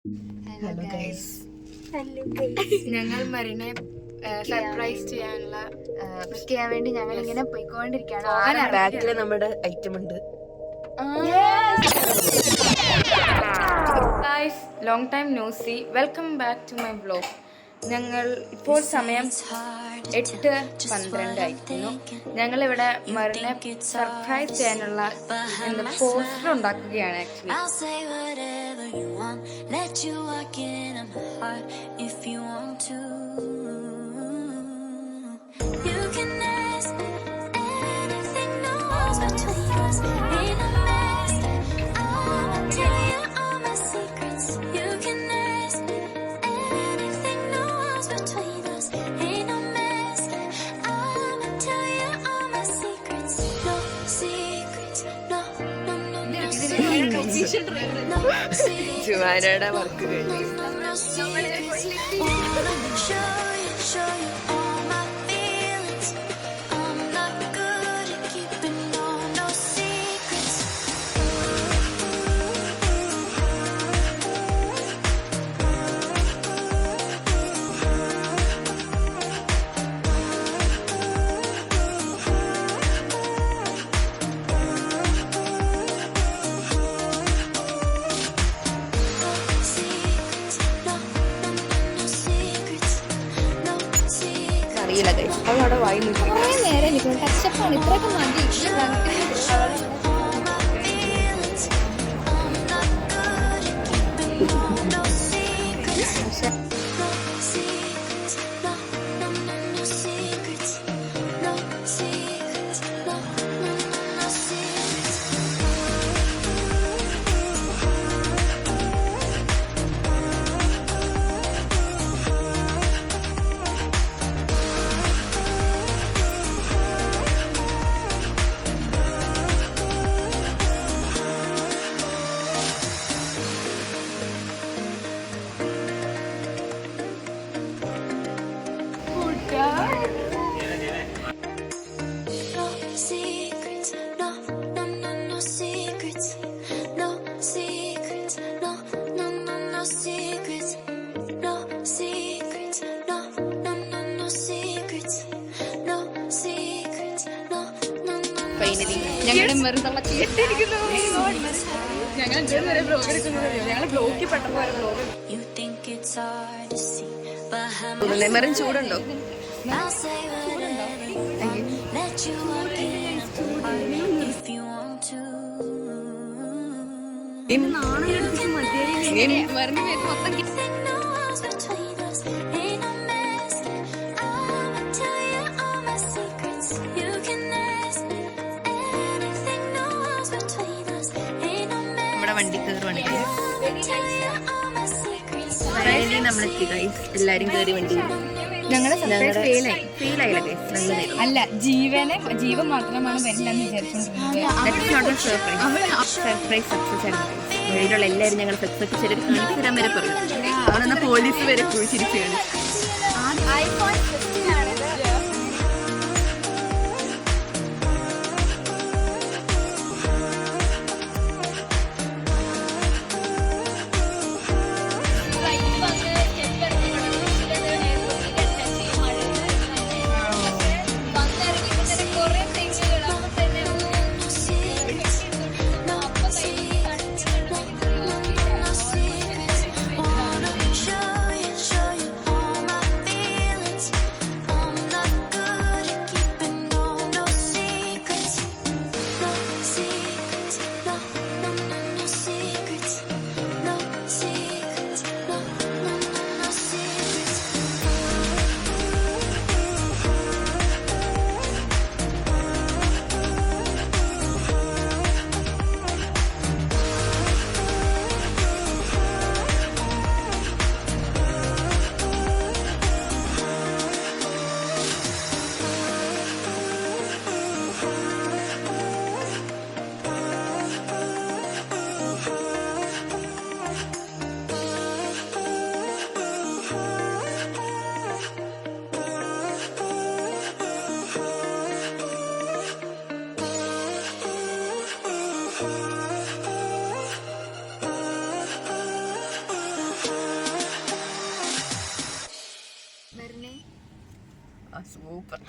Hello guys, ഞങ്ങൾ മറിനെ surprise ചെയ്യാനുള്ള പിക്ക് ചെയ്യാൻ വേണ്ടി ഞങ്ങൾ ഇങ്ങനെ പോയിക്കൊണ്ടിരിക്കുകയാണ്. ബാക്കില് നമ്മുടെ ഐറ്റം ഉണ്ട്. Guys, long time no see, welcome back to my vlog. ഞങ്ങൾ ഇപ്പോൾ സമയം 8:12 ആയിരിക്കുന്നു. ഞങ്ങളിവിടെ മറിനെ സർപ്രൈസ് ചെയ്യാനുള്ള പോസ്റ്റർ ഉണ്ടാക്കുകയാണ്. ജുവാനയുടെ വർക്ക് കഴിഞ്ഞു. അറിയില്ല ഗൈസ്, അവളവിടെ വായി നോക്കി. നേരെ ടച്ചപ്പാണ്, ഇത്രയൊക്കെ മതി. ഞങ്ങളുടെ മെറിൻ ചൂടുണ്ടോ? നമ്മുടെ വണ്ടി കയറുവാണ്. നമ്മളെത്തി ഗൈസ്, എല്ലാരും കയറി വണ്ടി. ഞങ്ങളുടെ സർപ്രൈസ് ഫെയിലായില്ല ഗൈസ്, നല്ലതായിരുന്നു. അല്ല, ജീവൻ മാത്രമാണ് വരില്ലെന്ന് വിചാരിച്ചോണ്ടിരുന്നത്. സർപ്രൈസ് സക്സസ് ആയിരുന്നു. വഴിയിലുള്ള എല്ലാവരും ഞങ്ങൾ സക്സസ് ചിലർ കാണിച്ചു തരാൻ വരെ പറയും. അവനെന്ന പോലീസ് വരെ കുഴിച്ചിരിക്കുകയാണ്. ഉണ്ടായിരുന്നേ? സൂപ്പർ.